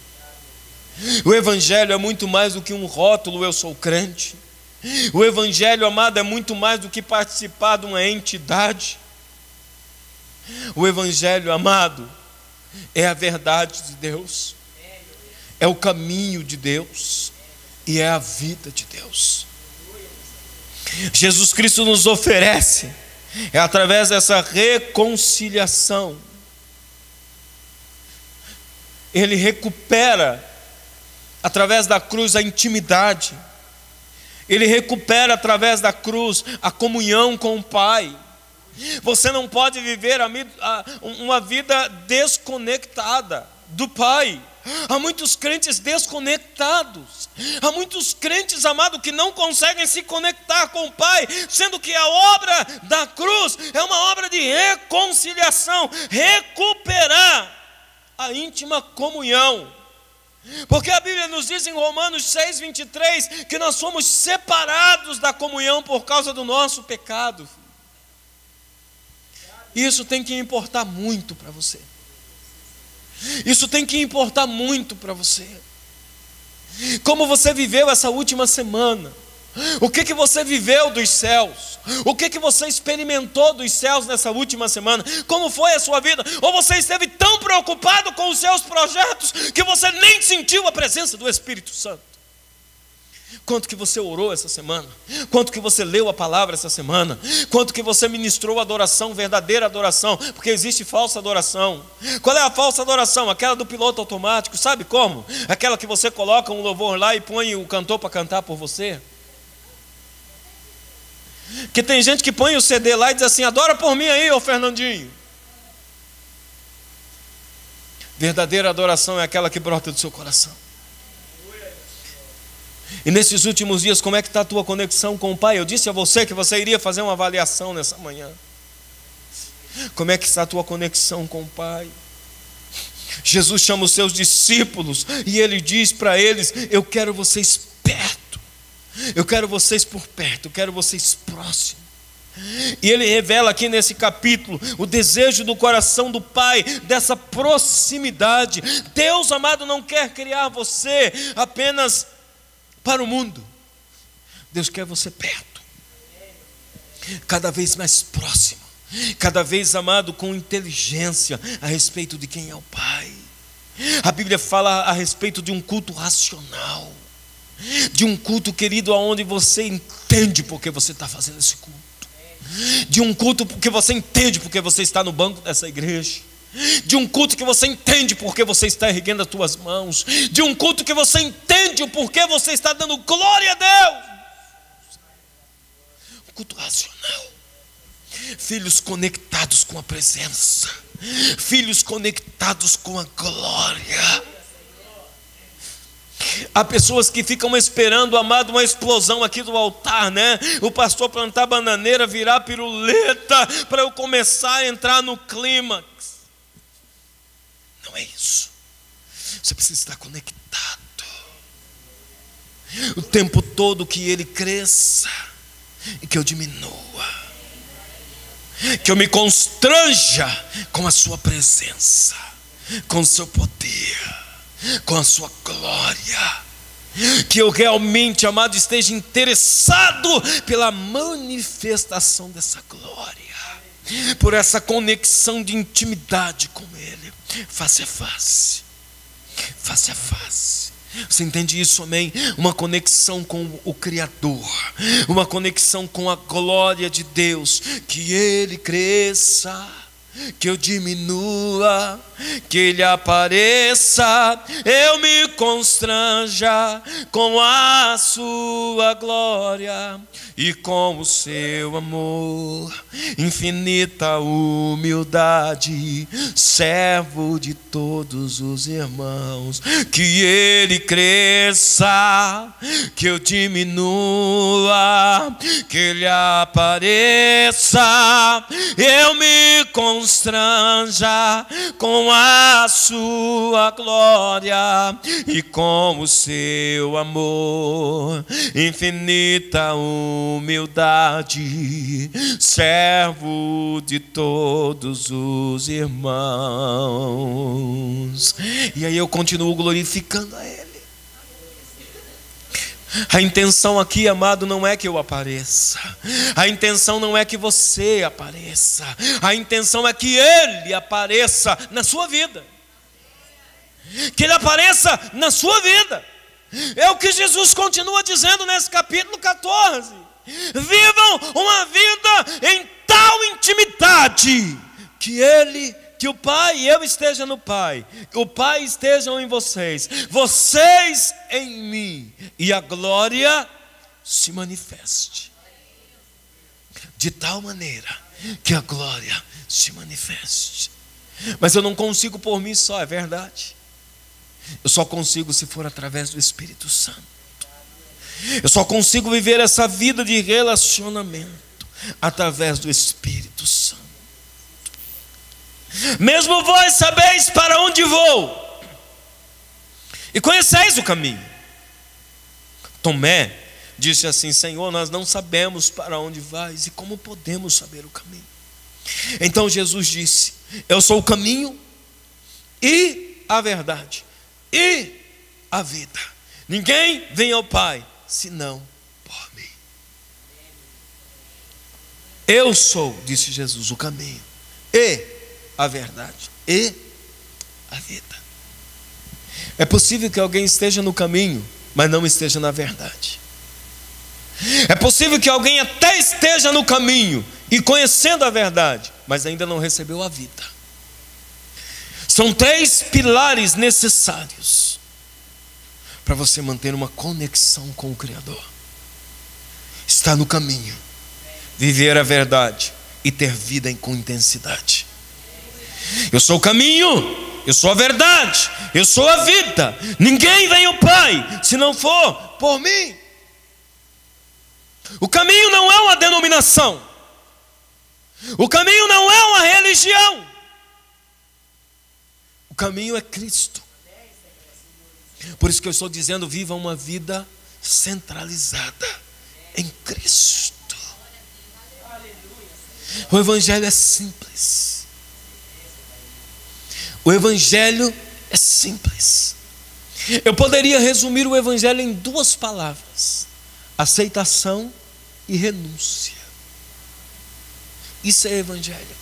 Speaker 1: O Evangelho é muito mais do que um rótulo: eu sou crente. O Evangelho, amado, é muito mais do que participar de uma entidade. O Evangelho, amado, é a verdade de Deus, é o caminho de Deus e é a vida de Deus. Jesus Cristo nos oferece, é através dessa reconciliação, Ele recupera através da cruz a intimidade. Ele recupera através da cruz a comunhão com o Pai. Você não pode viver uma vida desconectada do Pai. Há muitos crentes desconectados. Há muitos crentes, amado, que não conseguem se conectar com o Pai, sendo que a obra da cruz é uma obra de reconciliação, recuperar a íntima comunhão. Porque a Bíblia nos diz em Romanos 6:23 que nós somos separados da comunhão por causa do nosso pecado. Isso tem que importar muito para você. Isso tem que importar muito para você. Como você viveu essa última semana? O que você viveu dos céus? O que você experimentou dos céus nessa última semana? Como foi a sua vida? Ou você esteve tão preocupado com os seus projetos que você nem sentiu a presença do Espírito Santo? Quanto que você orou essa semana? Quanto que você leu a palavra essa semana? Quanto que você ministrou adoração, verdadeira adoração? Porque existe falsa adoração. Qual é a falsa adoração? Aquela do piloto automático, sabe como? Aquela que você coloca um louvor lá e põe o cantor para cantar por você. Que tem gente que põe o CD lá e diz assim: adora por mim aí, ô Fernandinho. Verdadeira adoração é aquela que brota do seu coração. E nesses últimos dias, como é que está a tua conexão com o Pai? Eu disse a você que você iria fazer uma avaliação nessa manhã. Como é que está a tua conexão com o Pai? Jesus chama os seus discípulos e Ele diz para eles: eu quero vocês perto, eu quero vocês por perto, eu quero vocês próximos. E Ele revela aqui nesse capítulo o desejo do coração do Pai, dessa proximidade. Deus amado não quer criar você apenas para o mundo. Deus quer você perto, cada vez mais próximo, cada vez, amado, com inteligência a respeito de quem é o Pai. A Bíblia fala a respeito de um culto racional, de um culto, querido, onde você entende porque você está fazendo esse culto, de um culto porque você entende porque você está no banco dessa igreja, de um culto que você entende porque você está erguendo as tuas mãos, de um culto que você entende o porquê você está dando glória a Deus. Um culto racional. Filhos conectados com a presença, filhos conectados com a glória. Há pessoas que ficam esperando, amado, uma explosão aqui do altar, né? O pastor plantar bananeira, virar piruleta, para eu começar a entrar no clímax. Não é isso. Você precisa estar conectado o tempo todo, que Ele cresça e que eu diminua, que eu me constranja com a sua presença, com o seu poder, com a sua glória, que eu realmente, amado, esteja interessado pela manifestação dessa glória, por essa conexão de intimidade com Ele, face a face, face a face. Você entende isso, amém? Uma conexão com o Criador, uma conexão com a glória de Deus, que Ele cresça, que eu diminua, que Ele apareça, eu me constranja com a sua glória e com o seu amor, infinita humildade, servo de todos os irmãos, que Ele cresça, que eu diminua, que Ele apareça, eu me constranja com a sua glória e com o seu amor, infinita humildade, servo de todos os irmãos. E aí eu continuo glorificando a Ele. A intenção aqui, amado, não é que eu apareça, a intenção não é que você apareça, a intenção é que Ele apareça na sua vida, que Ele apareça na sua vida. É o que Jesus continua dizendo nesse capítulo 14: vivam uma vida em tal intimidade que o Pai e eu esteja no Pai, que o Pai estejam em vocês, vocês em mim, e a glória se manifeste, de tal maneira que a glória se manifeste. Mas eu não consigo por mim só, é verdade. Eu só consigo se for através do Espírito Santo. Eu só consigo viver essa vida de relacionamento através do Espírito Santo. Mesmo vós sabeis para onde vou, e conheceis o caminho. Tomé disse assim: Senhor, nós não sabemos para onde vais, e como podemos saber o caminho? Então Jesus disse: eu sou o caminho e a verdade e a vida. Ninguém vem ao Pai senão por mim. Eu sou, disse Jesus, o caminho e a verdade e a vida. É possível que alguém esteja no caminho, mas não esteja na verdade. É possível que alguém até esteja no caminho e conhecendo a verdade, mas ainda não recebeu a vida. São 3 pilares necessários para você manter uma conexão com o Criador: estar no caminho, viver a verdade e ter vida com intensidade. Eu sou o caminho, eu sou a verdade, eu sou a vida. Ninguém vem ao Pai se não for por mim. O caminho não é uma denominação. O caminho não é uma religião. O caminho é Cristo. Por isso que eu estou dizendo: viva uma vida centralizada em Cristo. O Evangelho é simples. O Evangelho é simples. Eu poderia resumir o Evangelho em 2 palavras: aceitação e renúncia. Isso é Evangelho.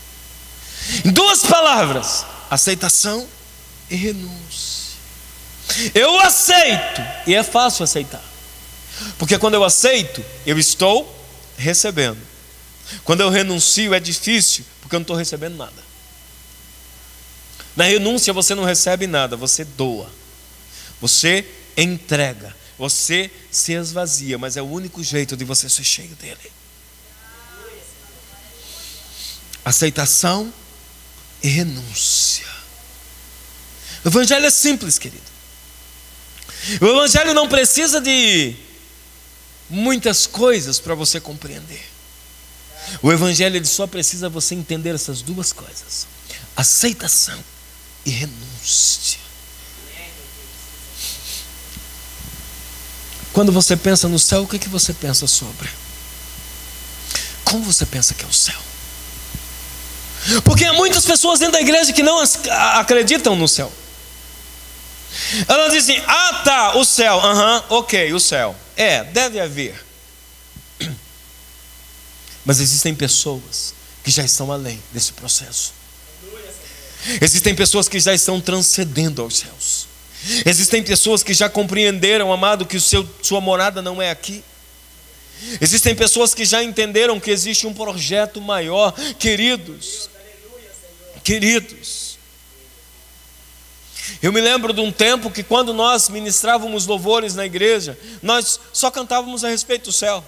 Speaker 1: Em 2 palavras: aceitação e renúncia. Eu aceito, e é fácil aceitar, porque quando eu aceito, eu estou recebendo. Quando eu renuncio, é difícil, porque eu não estou recebendo nada. Na renúncia você não recebe nada, você doa, você entrega, você se esvazia, mas é o único jeito de você ser cheio dele. Aceitação e renúncia. O Evangelho é simples, querido. O Evangelho não precisa de muitas coisas para você compreender. O Evangelho ele só precisa você entender essas 2 coisas: aceitação e renúncia. Quando você pensa no céu, o que você pensa sobre? Como você pensa que é o céu? Porque há muitas pessoas dentro da igreja que não acreditam no céu. Elas dizem: ah tá, o céu, ok, o céu, deve haver. Mas existem pessoas que já estão além desse processo. Existem pessoas que já estão transcendendo aos céus. Existem pessoas que já compreenderam, amado, que sua morada não é aqui. Existem pessoas que já entenderam que existe um projeto maior. Queridos, eu me lembro de um tempo que quando nós ministrávamos louvores na igreja, nós só cantávamos a respeito do céu.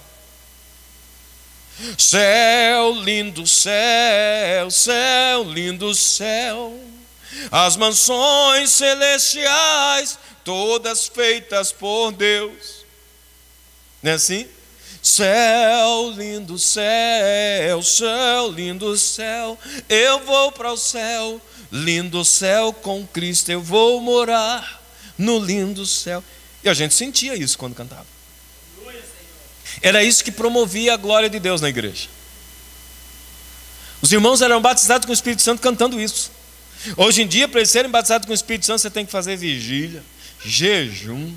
Speaker 1: Céu, lindo céu, céu, lindo céu, as mansões celestiais, todas feitas por Deus. Não é assim? Céu, lindo céu, céu, lindo céu, eu vou para o céu, lindo céu com Cristo, eu vou morar no lindo céu. E a gente sentia isso quando cantava. Era isso que promovia a glória de Deus na igreja. Os irmãos eram batizados com o Espírito Santo cantando isso. Hoje em dia, para eles serem batizados com o Espírito Santo, você tem que fazer vigília, jejum,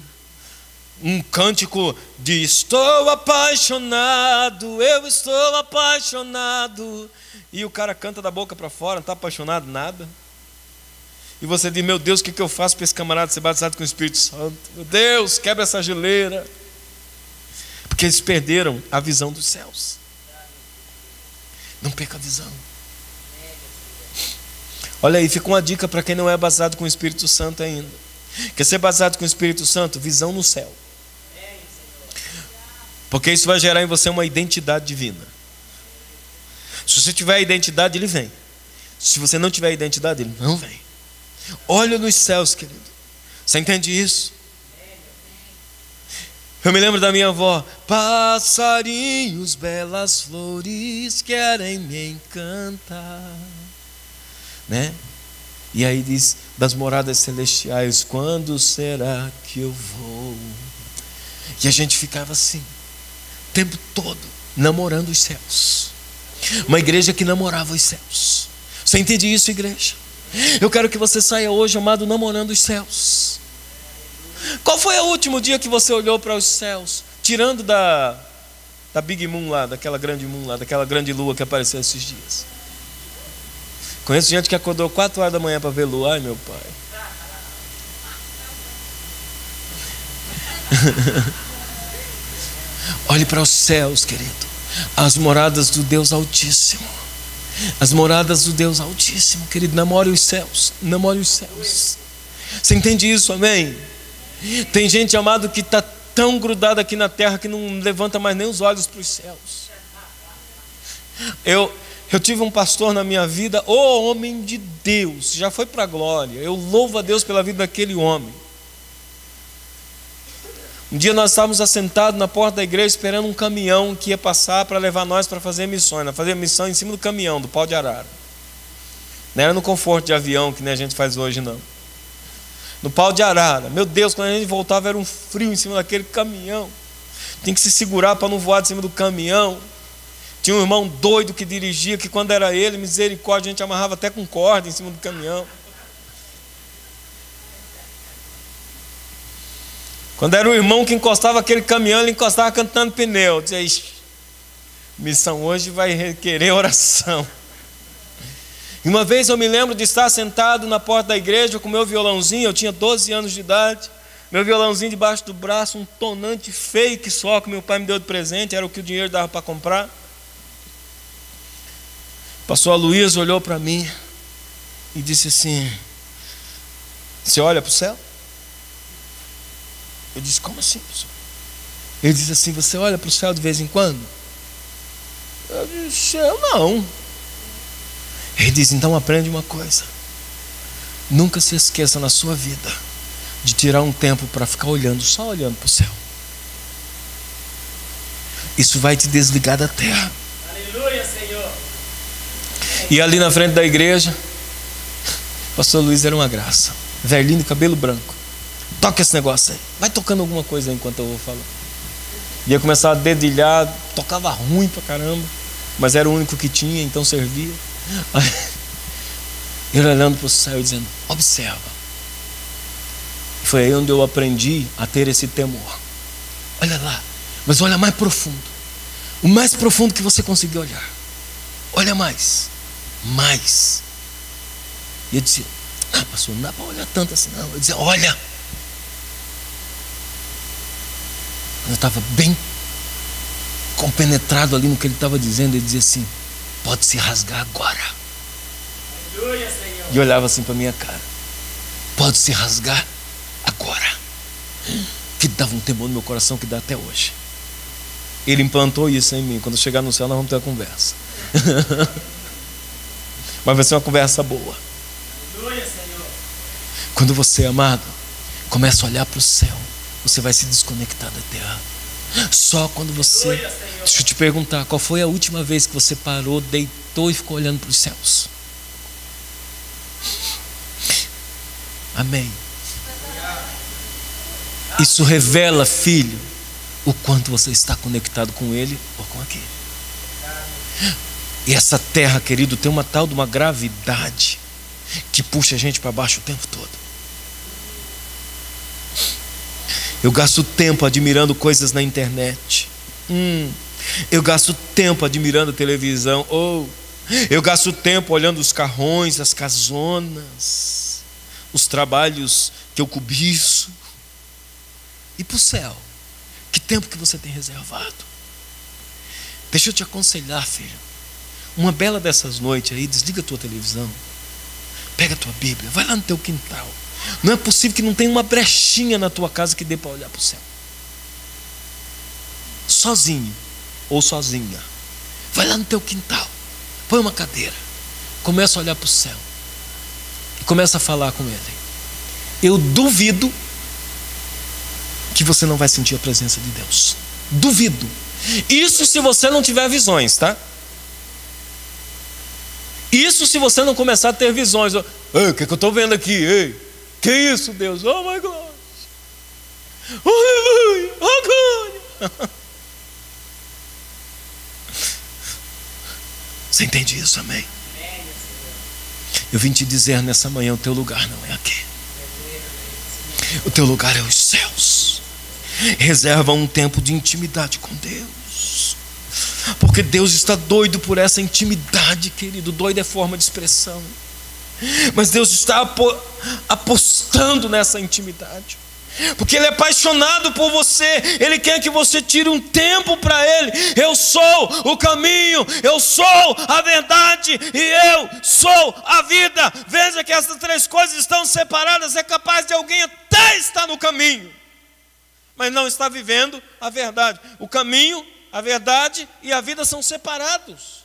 Speaker 1: um cântico de estou apaixonado, eu estou apaixonado. E o cara canta da boca para fora, não está apaixonado nada. E você diz: meu Deus, o que eu faço para esse camarada ser batizado com o Espírito Santo? Meu Deus, quebra essa geleira. Porque eles perderam a visão dos céus. Não perca a visão. Olha aí, fica uma dica para quem não é batizado com o Espírito Santo ainda. Quer ser batizado com o Espírito Santo? Visão no céu. Porque isso vai gerar em você uma identidade divina. Se você tiver a identidade, ele vem. Se você não tiver a identidade, ele não vem. Olha nos céus, querido. Você entende isso? Eu me lembro da minha avó: passarinhos, belas flores querem me encantar, né? E aí diz: das moradas celestiais, quando será que eu vou? E a gente ficava assim, o tempo todo, namorando os céus. Uma igreja que namorava os céus. Você entende isso, igreja? Eu quero que você saia hoje, amado, namorando os céus. Qual foi o último dia que você olhou para os céus? Tirando da Big Moon lá, daquela grande Moon lá, daquela grande lua que apareceu esses dias. Conheço gente que acordou 4 horas da manhã para ver lua. Ai, meu pai. Olhe para os céus, querido. As moradas do Deus Altíssimo. As moradas do Deus Altíssimo, querido. Namore os céus. Namore os céus. Você entende isso, amém? Tem gente, amado, que está tão grudada aqui na terra que não levanta mais nem os olhos para os céus. Eu tive um pastor na minha vida, homem de Deus, já foi para a glória. Eu louvo a Deus pela vida daquele homem. Um dia nós estávamos assentados na porta da igreja esperando um caminhão que ia passar para levar nós para fazer missões. Nós fazíamos missão em cima do caminhão, do pau de arara. Não era no conforto de avião que nem a gente faz hoje, não. No pau de arara. Meu Deus, quando a gente voltava era um frio em cima daquele caminhão. Tem que se segurar para não voar de cima do caminhão. Tinha um irmão doido que dirigia, que quando era ele, misericórdia, a gente amarrava até com corda em cima do caminhão. Quando era o irmão que encostava aquele caminhão, ele encostava cantando pneu. Dizia: ixi, missão hoje vai requerer oração. E uma vez eu me lembro de estar sentado na porta da igreja com meu violãozinho. Eu tinha 12 anos de idade. Meu violãozinho debaixo do braço, um tonante feio que só, que meu pai me deu de presente. Era o que o dinheiro dava para comprar. Pastor Luiz olhou para mim e disse assim: você olha para o céu? Eu disse: como assim, pastor? Ele disse assim: você olha para o céu de vez em quando? Eu disse: eu não. Ele disse: então aprende uma coisa. Nunca se esqueça na sua vida de tirar um tempo para ficar olhando, só olhando para o céu. Isso vai te desligar da terra. Aleluia, Senhor. E ali na frente da igreja, pastor Luiz era uma graça. Velhinho de cabelo branco. Toca esse negócio aí. Vai tocando alguma coisa aí enquanto eu vou falar. Ia começar a dedilhar. Tocava ruim pra caramba, mas era o único que tinha, então servia. Ele olhando para o céu e dizendo: observa. Foi aí onde eu aprendi a ter esse temor. Olha lá, mas olha mais profundo. O mais profundo que você conseguir olhar. Olha mais. Mais. E eu dizia: ah, pastor, não dá para olhar tanto assim não. Eu dizia: olha. Eu estava bem compenetrado ali no que ele estava dizendo. Ele dizia assim: pode se rasgar agora. Aleluia, Senhor. E olhava assim para minha cara: pode se rasgar agora. Que dava um temor no meu coração que dá até hoje. Ele implantou isso em mim. Quando eu chegar no céu nós vamos ter uma conversa. Mas vai ser uma conversa boa. Aleluia, Senhor. Quando você, amado, começa a olhar para o céu, você vai se desconectar da terra. Só quando você... Aleluia, deixa eu te perguntar: qual foi a última vez que você parou, deitou e ficou olhando para os céus? Amém. Isso revela, filho, o quanto você está conectado com Ele ou com aquele. E essa terra, querido, tem uma tal de uma gravidade que puxa a gente para baixo o tempo todo. Eu gasto tempo admirando coisas na internet. Eu gasto tempo admirando a televisão. Eu gasto tempo olhando os carrões, as casonas, os trabalhos que eu cobiço. E para o céu, que tempo que você tem reservado? Deixa eu te aconselhar, filho. Uma bela dessas noites aí, desliga a tua televisão, pega a tua Bíblia, vai lá no teu quintal. Não é possível que não tenha uma brechinha na tua casa que dê para olhar para o céu. Sozinho ou sozinha, vai lá no teu quintal, põe uma cadeira, começa a olhar para o céu e começa a falar com Ele. eu duvido que você não vai sentir a presença de Deus. Duvido. Isso se você não tiver visões, tá? Isso se você não começar a ter visões. Ei, o que eu estou vendo aqui? Ei, que isso, Deus? Oh my God! Aleluia! Oh glória! Você entende isso, amém? Eu vim te dizer nessa manhã, o teu lugar não é aqui. O teu lugar é os céus. Reserva um tempo de intimidade com Deus, porque Deus está doido por essa intimidade, querido. Doido é forma de expressão, mas Deus está apostando nessa intimidade, porque Ele é apaixonado por você. Ele quer que você tire um tempo para Ele. Eu sou o caminho, eu sou a verdade e eu sou a vida. Veja que essas três coisas estão separadas. É capaz de alguém até estar no caminho, mas não está vivendo a verdade. O caminho, a verdade e a vida são separados.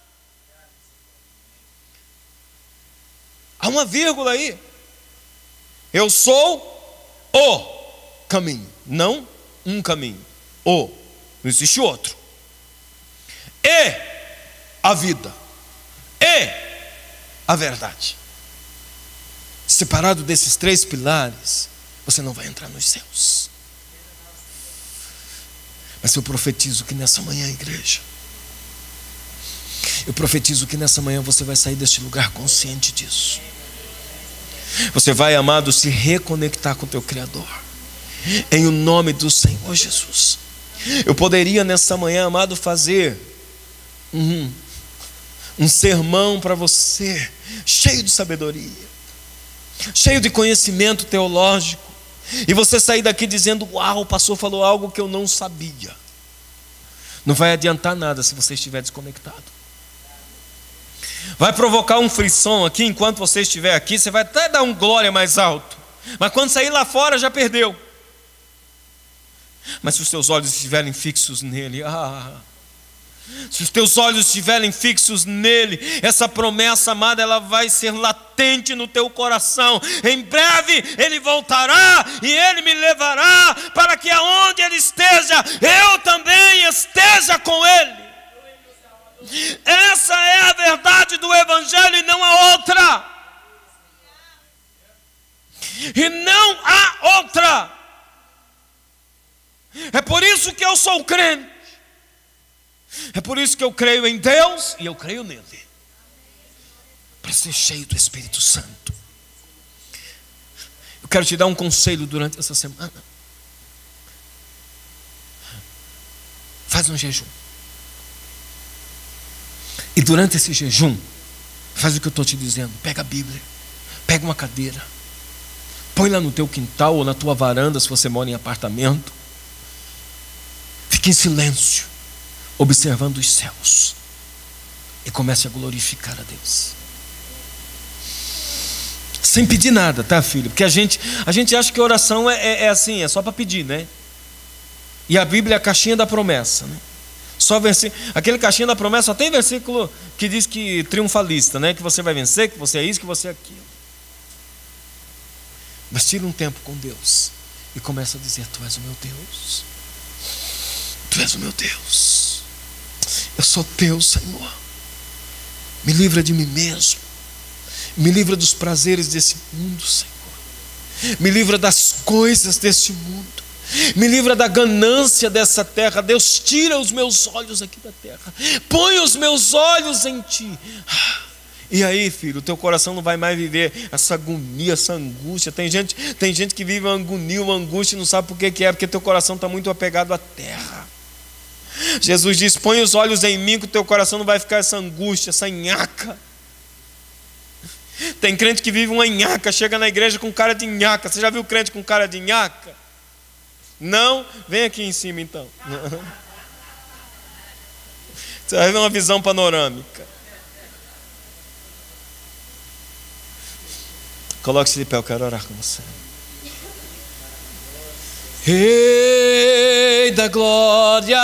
Speaker 1: Há uma vírgula aí. Eu sou o caminho, não um caminho. Não existe outro. E a vida. E a verdade. Separado desses três pilares, você não vai entrar nos céus. Mas eu profetizo que nessa manhã, igreja, eu profetizo que nessa manhã você vai sair deste lugar consciente disso. Você vai, amado, se reconectar com o teu Criador, em o nome do Senhor Jesus. Eu poderia nessa manhã, amado, fazer um sermão para você, cheio de sabedoria, cheio de conhecimento teológico, e você sair daqui dizendo: uau, o pastor falou algo que eu não sabia. Não vai adiantar nada se você estiver desconectado. Vai provocar um frisson aqui enquanto você estiver aqui. Você vai até dar um glória mais alto, mas quando sair lá fora já perdeu. Mas se os teus olhos estiverem fixos nele, se os teus olhos estiverem fixos nele, essa promessa, amada, ela vai ser latente no teu coração. Em breve Ele voltará e Ele me levará para que aonde Ele esteja, eu também esteja com Ele. Essa é a verdade do Evangelho e não há outra. E não há outra. É por isso que eu sou crente. É por isso que eu creio em Deus e eu creio nele, para ser cheio do Espírito Santo. Eu quero te dar um conselho durante essa semana. Faz um jejum. E durante esse jejum, faz o que eu estou te dizendo. Pega a Bíblia, pega uma cadeira, põe lá no teu quintal ou na tua varanda, se você mora em apartamento. Fique em silêncio, observando os céus, e comece a glorificar a Deus, sem pedir nada, tá, filho? Porque a gente acha que oração é assim, é só para pedir, né? E a Bíblia é a caixinha da promessa, né? Só aquele caixinha da promessa só tem versículo que diz que triunfalista, né? Que você vai vencer, que você é isso, que você é aquilo. Mas tira um tempo com Deus e começa a dizer: Tu és o meu Deus, Tu és o meu Deus, eu sou teu, Senhor. Me livra de mim mesmo, me livra dos prazeres desse mundo, Senhor. Me livra das coisas deste mundo, me livra da ganância dessa terra. Deus, tira os meus olhos aqui da terra, põe os meus olhos em Ti. E aí, filho, o teu coração não vai mais viver essa agonia, essa angústia. Tem gente que vive uma agonia, uma angústia e não sabe por que é, porque teu coração está muito apegado à terra. Jesus diz: põe os olhos em mim, que o teu coração não vai ficar essa angústia, essa nhaca. Tem crente que vive uma nhaca, chega na igreja com cara de nhaca. Você já viu crente com cara de nhaca? Não? Vem aqui em cima então. Você vai ver uma visão panorâmica. Coloque-se de pé, eu quero orar com você. Rei da glória,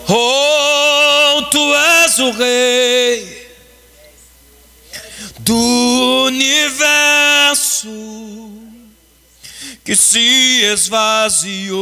Speaker 1: oh, Tu és o Rei, universo que se esvaziou.